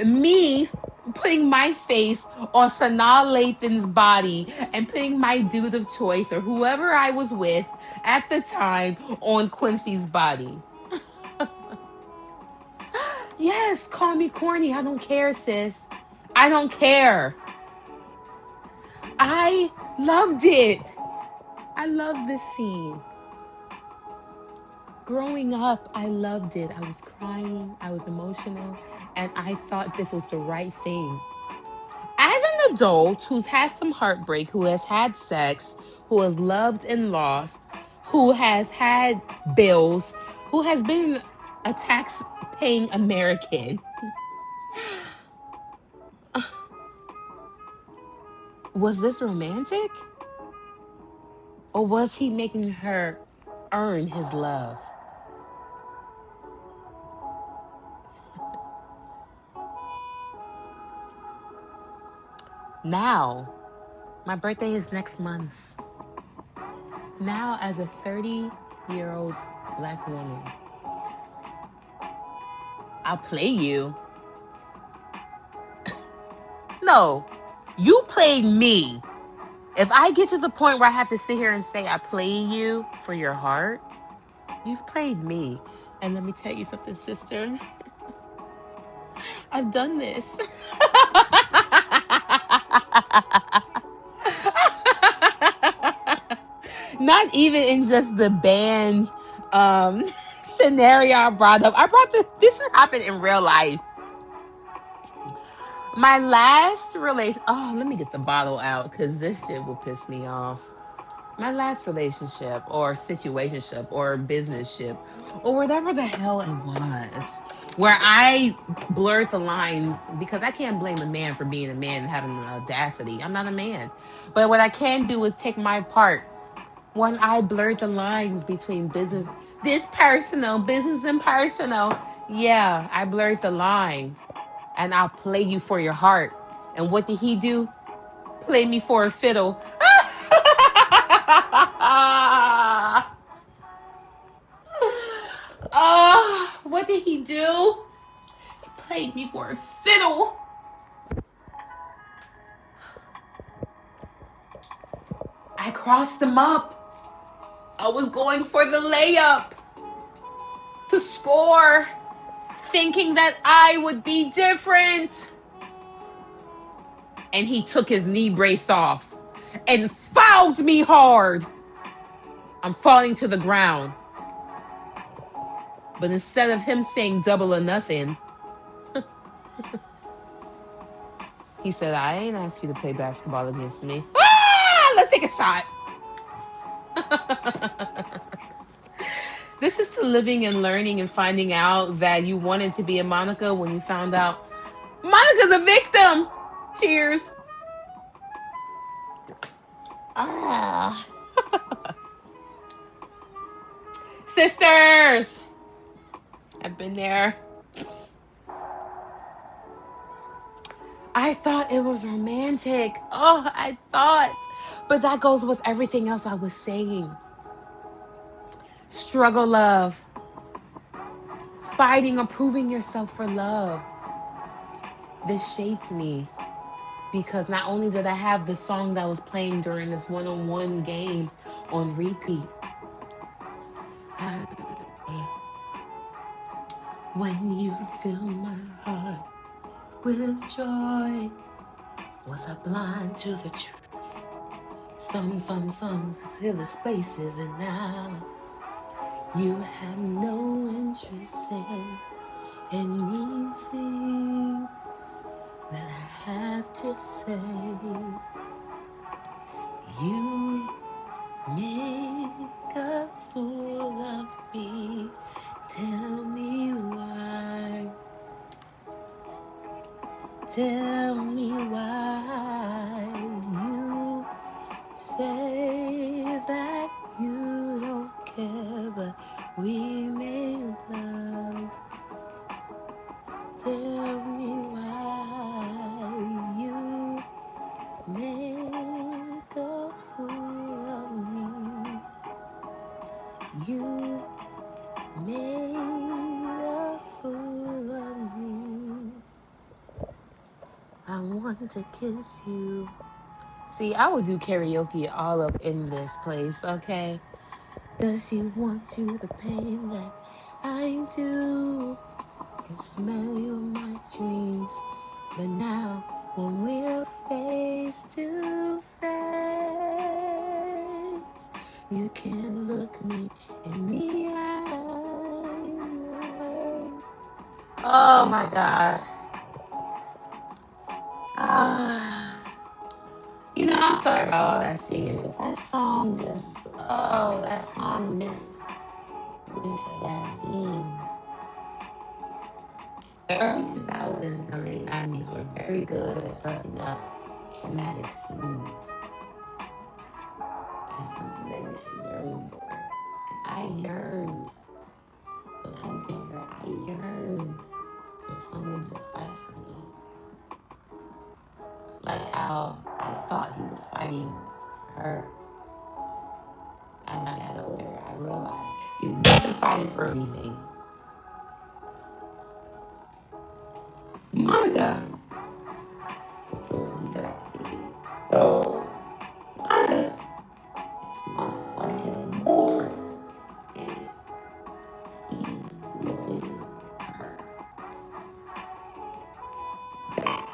Me putting my face on Sanaa Lathan's body and putting my dude of choice or whoever I was with at the time on Quincy's body. Yes, call me corny. I don't care, sis. I don't care. I loved it. I love this scene. Growing up, I loved it. I was crying, I was emotional, and I thought this was the right thing. As an adult who's had some heartbreak, who has had sex, who has loved and lost, who has had bills, who has been a tax paying American, was this romantic? Or was he making her earn his love? Now, my birthday is next month. Now, as a 30-year-old Black woman, I'll play you. No, you played me. If I get to the point where I have to sit here and say I played you for your heart, you've played me. And let me tell you something, sister. I've done this. Not even in just the band scenario I brought up. This happened in real life. My last relation. Oh, let me get the bottle out because this shit will piss me off. My last relationship or situationship or businessship or whatever the hell it was, where I blurred the lines because I can't blame a man for being a man and having the audacity. I'm not a man. But what I can do is take my part when I blurred the lines between business, business and personal. Yeah, I blurred the lines. And I'll play you for your heart. And what did he do? Play me for a fiddle. What did he do? He played me for a fiddle. I crossed him up. I was going for the layup to score, thinking that I would be different. And he took his knee brace off and fouled me hard. I'm falling to the ground. But instead of him saying double or nothing, he said, I ain't asked you to play basketball against me. Let's take a shot. This is to living and learning and finding out that you wanted to be a Monica when you found out Monica's a victim. Cheers. Sisters, I've been there. I thought it was romantic. Oh, I thought. But that goes with everything else I was saying. Struggle love. Fighting or proving yourself for love. This shaped me. Because not only did I have the song that was playing during this one-on-one game on repeat, When you fill my heart with joy, was I blind to the truth? Some fill the spaces, and now you have no interest in anything that I have to say. You make a fool of me. Tell me why. Tell me why you say that you don't care, but we make love. Tell me why you make a fool of me. You made a fool of me. I want to kiss you. See, I would do karaoke all up in this place, okay? Does she want you the pain that I do? Can smell you in my dreams. But now, when we're face to face, you can't look me in the eye. Oh my gosh. You know, I'm sorry about all that singing, but that song just, oh, that song with that scene. The early 2000s and the late 90s were very good at dressing up dramatic scenes as something that you should yearn for. I yearned, when I was younger, I yearned for someone to fight for me. Like how I thought he was fighting her. As I got older, I realized he wasn't fighting for anything. Monica. Oh, Monica. Wanted more. And he wanted her back.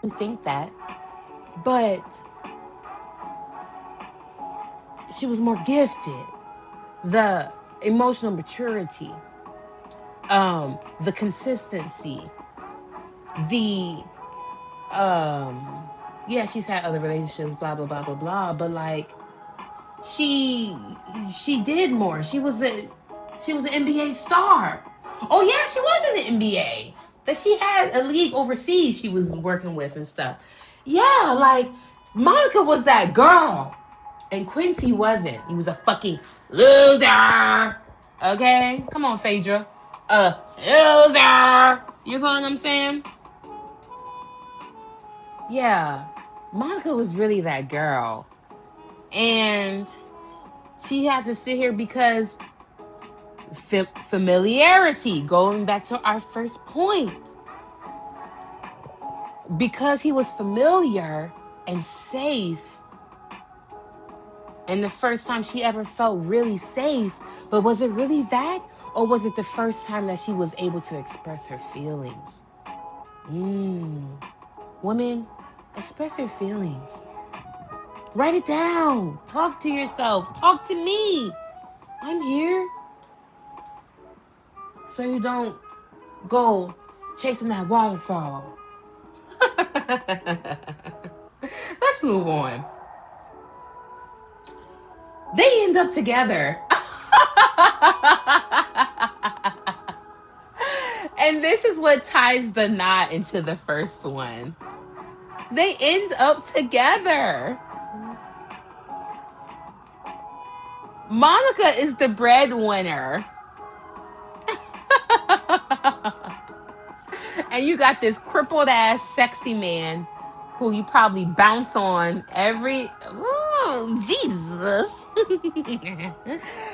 who think that, but she was more gifted. The emotional maturity, the consistency, the yeah, she's had other relationships, blah blah blah blah blah, but like she did more. She was an NBA star. Oh yeah, she was in the NBA. That she had a league overseas she was working with and stuff. Yeah, like Monica was that girl. And Quincy wasn't. He was a fucking loser. Okay? Come on, Phaedra. A loser. You feel what I'm saying? Yeah. Monica was really that girl. And she had to sit here because familiarity, going back to our first point. Because he was familiar and safe. And the first time she ever felt really safe, but was it really that? Or was it the first time that she was able to express her feelings? Women, express your feelings. Write it down. Talk to yourself. Talk to me. I'm here. So you don't go chasing that waterfall. Let's move on. They end up together. And this is what ties the knot into the first one. They end up together. Monica is the breadwinner. And you got this crippled ass sexy man who you probably bounce on every... Oh, Jesus.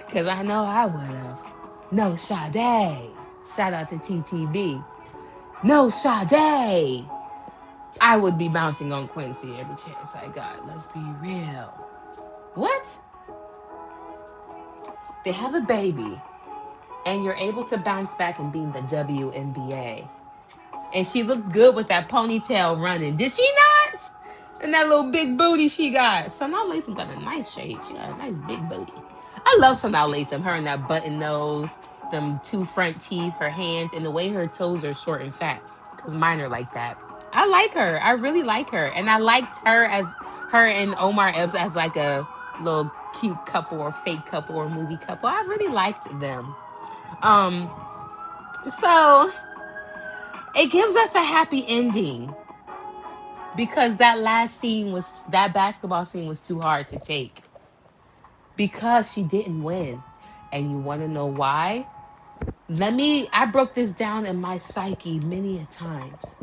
Because I know I would have. No, Sade. Shout out to TTB. No, Sade. I would be bouncing on Quincy every chance I got. Let's be real. What? They have a baby, and you're able to bounce back and be in the WNBA. And she looked good with that ponytail running. Did she not? And that little big booty she got. Sanaa Lathan got a nice shape. She got a nice big booty. I love Sanaa Lathan. Her and that button nose, them two front teeth, her hands, and the way her toes are short and fat. Because mine are like that. I like her. I really like her. And I liked her and Omar Epps as like a little cute couple or fake couple or movie couple. I really liked them. So it gives us a happy ending. Because that basketball scene was too hard to take. Because she didn't win. And you want to know why? I broke this down in my psyche many a times.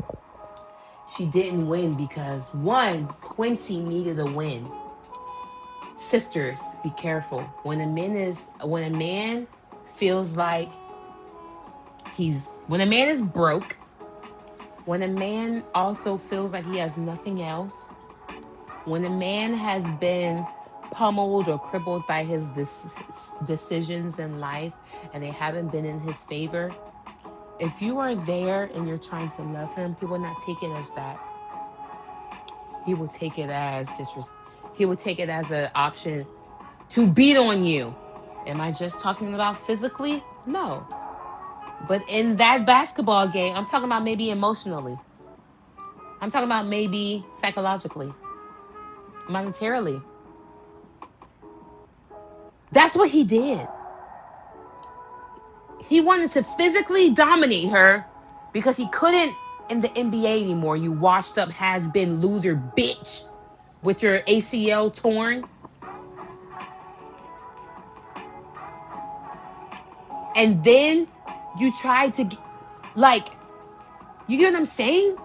She didn't win because, one, Quincy needed a win. Sisters, be careful. When a man feels like when a man is broke, when a man also feels like he has nothing else, when a man has been pummeled or crippled by his decisions in life and they haven't been in his favor, if you are there and you're trying to love him, he will not take it as that. He will take it as he will take it as an option to beat on you. Am I just talking about physically? No. But in that basketball game, I'm talking about maybe emotionally. I'm talking about maybe psychologically, monetarily. That's what he did. He wanted to physically dominate her because he couldn't in the NBA anymore. You washed up, has-been, loser bitch with your ACL torn. And then you tried to, you get what I'm saying?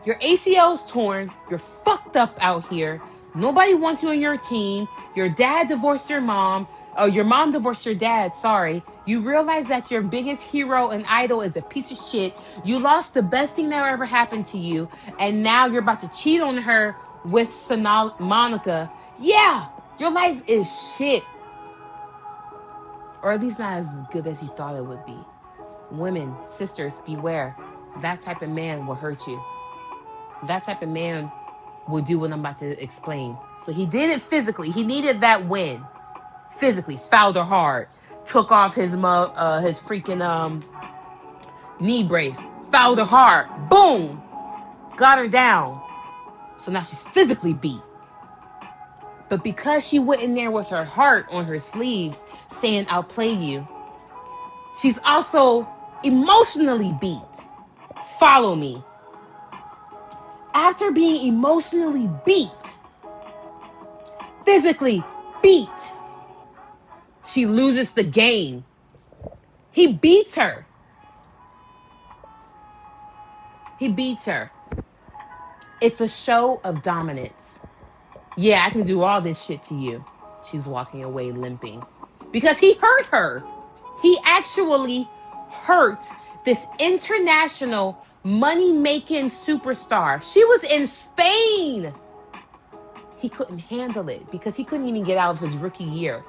Your ACL's torn. You're fucked up out here. Nobody wants you on your team. Your dad divorced your mom. Oh, your mom divorced your dad. Sorry. You realize that your biggest hero and idol is a piece of shit. You lost the best thing that ever happened to you. And now you're about to cheat on her with Monica. Yeah, your life is shit. Or at least not as good as you thought it would be. Women, sisters, beware. That type of man will hurt you. That type of man would do what I'm about to explain. So he did it physically. He needed that win. Physically, fouled her hard. Took off his freaking knee brace. Fouled her hard. Boom! Got her down. So now she's physically beat. But because she went in there with her heart on her sleeves, saying, I'll play you, she's also emotionally beat. Follow me. After being emotionally beat, physically beat, she loses the game. He beats her. He beats her. It's a show of dominance. Yeah, I can do all this shit to you. She's walking away limping. Because he hurt her. He actually hurt this international money-making superstar. She was in Spain. He couldn't handle it because he couldn't even get out of his rookie year.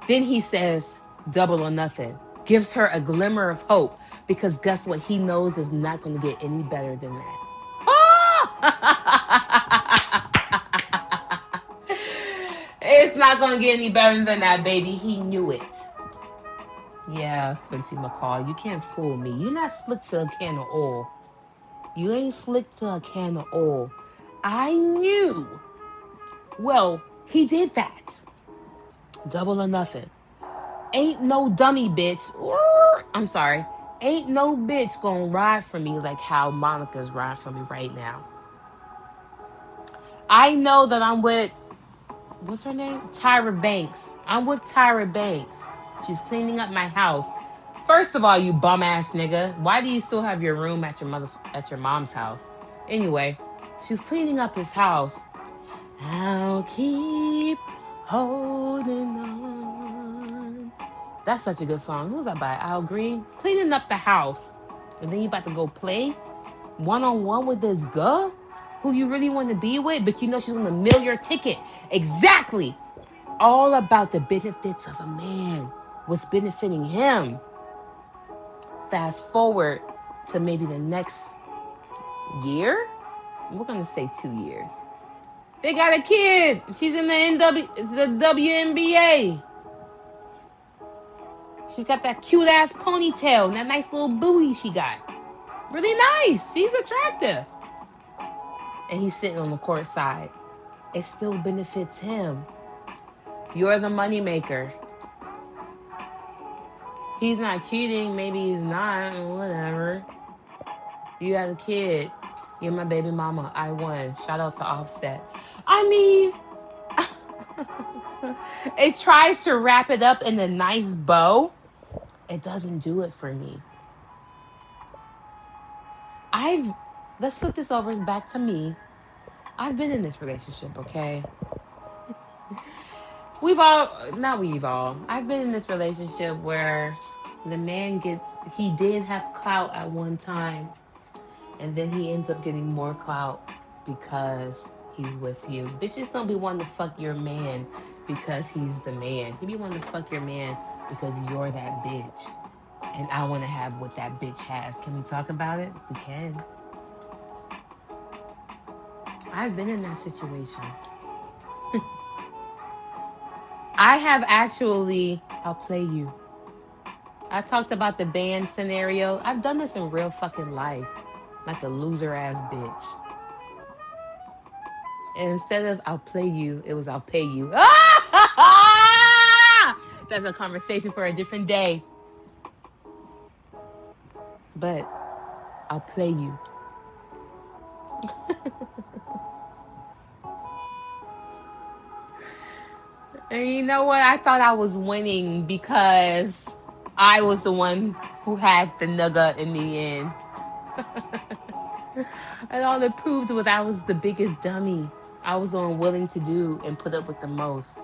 Then he says, double or nothing. Gives her a glimmer of hope because guess what? He knows is not going to get any better than that. It's not going to get any better than that, baby. He knew it. Yeah, Quincy McCall, you can't fool me. You're not slick to a can of oil. You ain't slick to a can of oil. I knew. Well, he did that. Double or nothing. Ain't no dummy bitch. I'm sorry. Ain't no bitch gonna ride for me like how Monica's riding for me right now. I know that I'm with, what's her name? Tyra Banks. I'm with Tyra Banks. She's cleaning up my house. First of all, you bum ass nigga, why do you still have your room at your mom's house? Anyway, she's cleaning up his house. I'll keep holding on. That's such a good song. Who's that by? Al Green? Cleaning up the house. And then you about to go play one-on-one with this girl who you really want to be with, but you know she's going to mill your ticket. Exactly. All about the benefits of a man. What's benefiting him. Fast forward to maybe the next year. We're going to say 2 years. They got a kid. She's in the WNBA. She's got that cute ass ponytail and that nice little booty she got. Really nice. She's attractive. And he's sitting on the court side. It still benefits him. You're the moneymaker. He's not cheating. Maybe he's not. Whatever. You got a kid. You're my baby mama. I won. Shout out to Offset. I mean, it tries to wrap it up in a nice bow. It doesn't do it for me. Let's flip this over back to me. I've been in this relationship, okay? I've been in this relationship where the man he did have clout at one time, and then he ends up getting more clout because he's with you. Bitches don't be wanting to fuck your man because he's the man. He be wanting to fuck your man because you're that bitch. And I want to have what that bitch has. Can we talk about it? We can. I've been in that situation. I have actually, I'll play you. I talked about the band scenario. I've done this in real fucking life. Like a loser ass bitch. And instead of I'll play you, it was I'll pay you. That's a conversation for a different day. But I'll play you. And you know what? I thought I was winning because I was the one who had the nugget in the end. And all it proved was I was the biggest dummy. I was unwilling to do and put up with the most.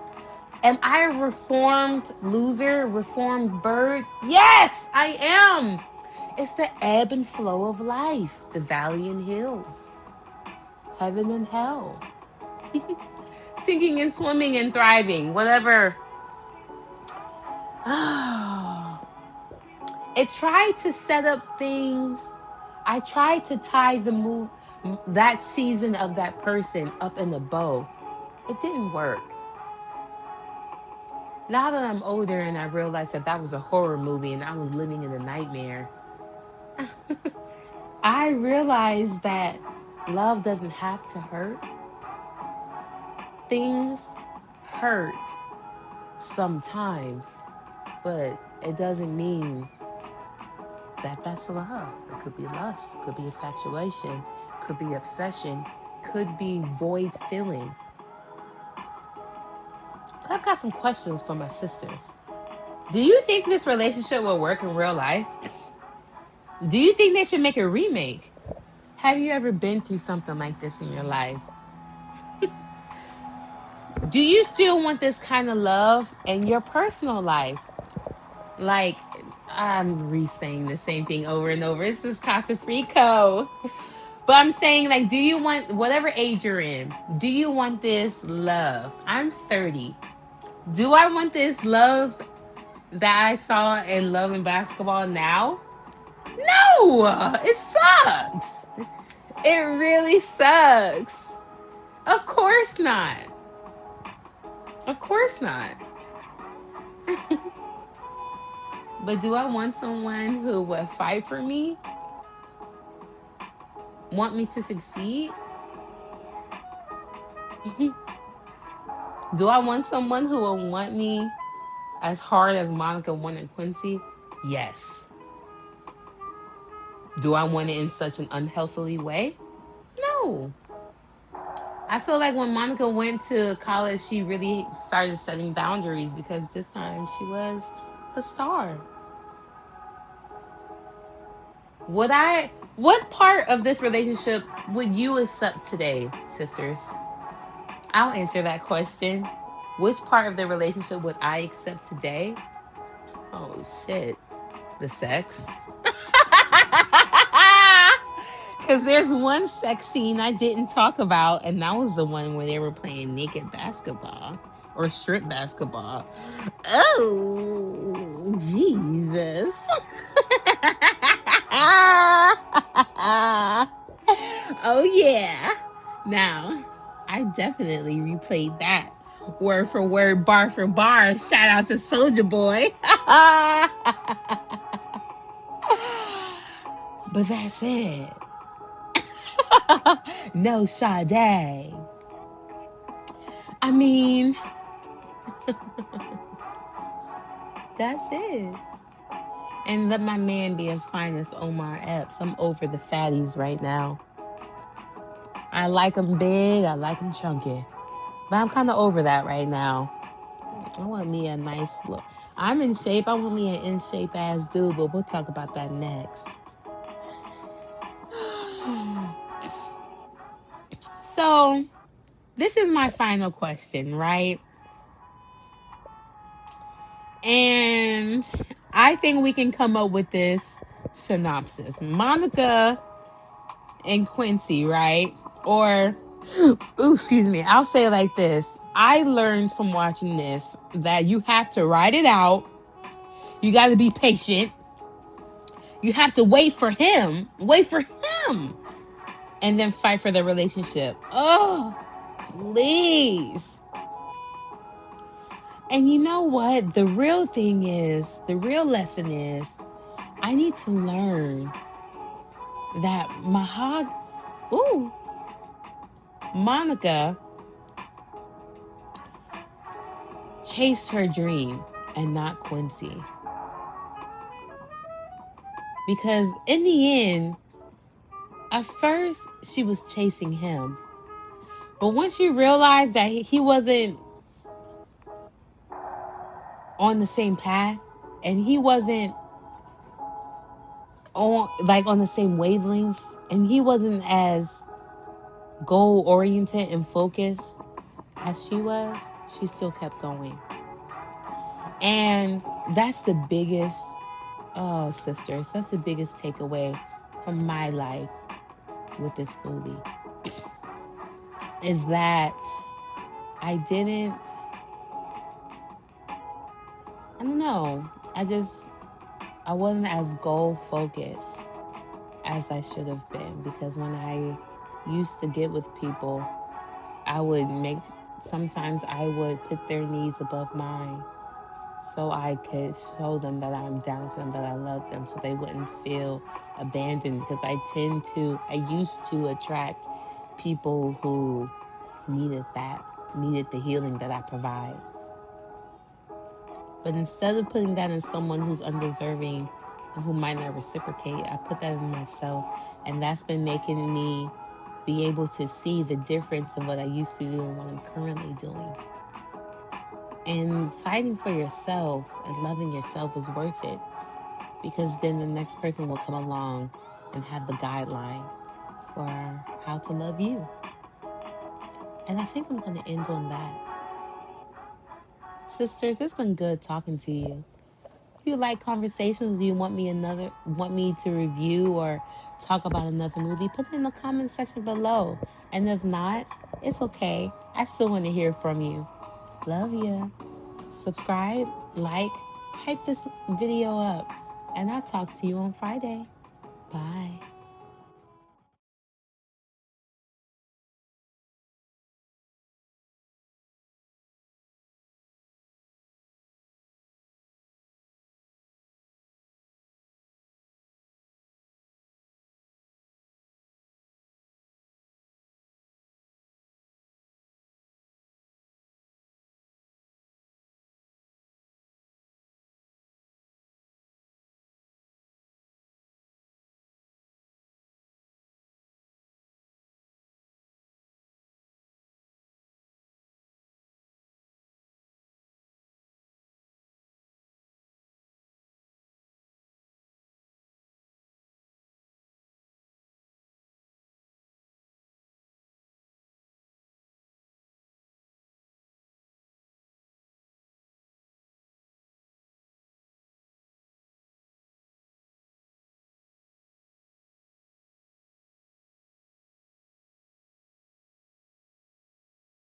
Am I a reformed loser? Reformed bird? Yes, I am. It's the ebb and flow of life. The valley and hills. Heaven and hell. Sinking and swimming and thriving. Whatever. It tried to set up things. I tried to tie that season of that person up in a bow. It didn't work. Now that I'm older and I realize that that was a horror movie and I was living in a nightmare, I realized that love doesn't have to hurt. Things hurt sometimes, but it doesn't mean that that's love. It could be lust, could be infatuation, could be obsession, could be void filling. I've got some questions for my sisters. Do you think this relationship will work in real life? Do you think they should make a remake? Have you ever been through something like this in your life? Do you still want this kind of love in your personal life? Like, I'm re-saying the same thing over and over. This is Casa Frico. But I'm saying, like, do you want, whatever age you're in, do you want this love? I'm 30. Do I want this love that I saw in Love and Basketball now? No! It sucks! It really sucks. Of course not. Of course not. But do I want someone who would fight for me? Want me to succeed? Do I want someone who will want me as hard as Monica wanted Quincy? Yes. Do I want it in such an unhealthy way? No. I feel like when Monica went to college, she really started setting boundaries because this time she was a star. What part of this relationship would you accept today, sisters? I'll answer that question. Which part of the relationship would I accept today? Oh shit. The sex. Because there's one sex scene I didn't talk about, and that was the one where they were playing naked basketball or strip basketball. Oh, Jesus. Oh, yeah. Now, I definitely replayed that word for word, bar for bar. Shout out to Soulja Boy. But that's it. No Sade. I mean, that's it. And let my man be as fine as Omar Epps. I'm over the fatties right now. I like them big, I like them chunky. But I'm kind of over that right now. I want me a nice look. I'm in shape. I want me an in shape ass dude, but we'll talk about that next. So, this is my final question, right? And I think we can come up with this synopsis. Monica and Quincy, right? Or, ooh, excuse me, I'll say it like this. I learned from watching this that you have to ride it out. You got to be patient. You have to wait for him. And then fight for the relationship. Oh, please. And you know what? The real lesson is, I need to learn that Monica chased her dream and not Quincy. Because in the end, at first she was chasing him. But once she realized that he wasn't on the same path and he wasn't on the same wavelength and he wasn't as goal oriented and focused as she was, she still kept going. And that's the biggest, oh sisters, that's the biggest takeaway from my life with this movie, is that I don't know, I wasn't as goal focused as I should have been, because when I used to get with people, I would sometimes I would put their needs above mine so I could show them that I'm down for them, that I love them, so they wouldn't feel abandoned. Because I used to attract people who needed the healing that I provide. But instead of putting that in someone who's undeserving and who might not reciprocate, I put that in myself. And that's been making me be able to see the difference in what I used to do and what I'm currently doing. And fighting for yourself and loving yourself is worth it, because then the next person will come along and have the guideline for how to love you. And I think I'm going to end on that. Sisters, it's been good talking to you. If you like conversations, you want me to review or talk about another movie, put it in the comment section below. And if not, it's okay. I still want to hear from you. Love ya. Subscribe, like, hype this video up, and I'll talk to you on Friday. Bye.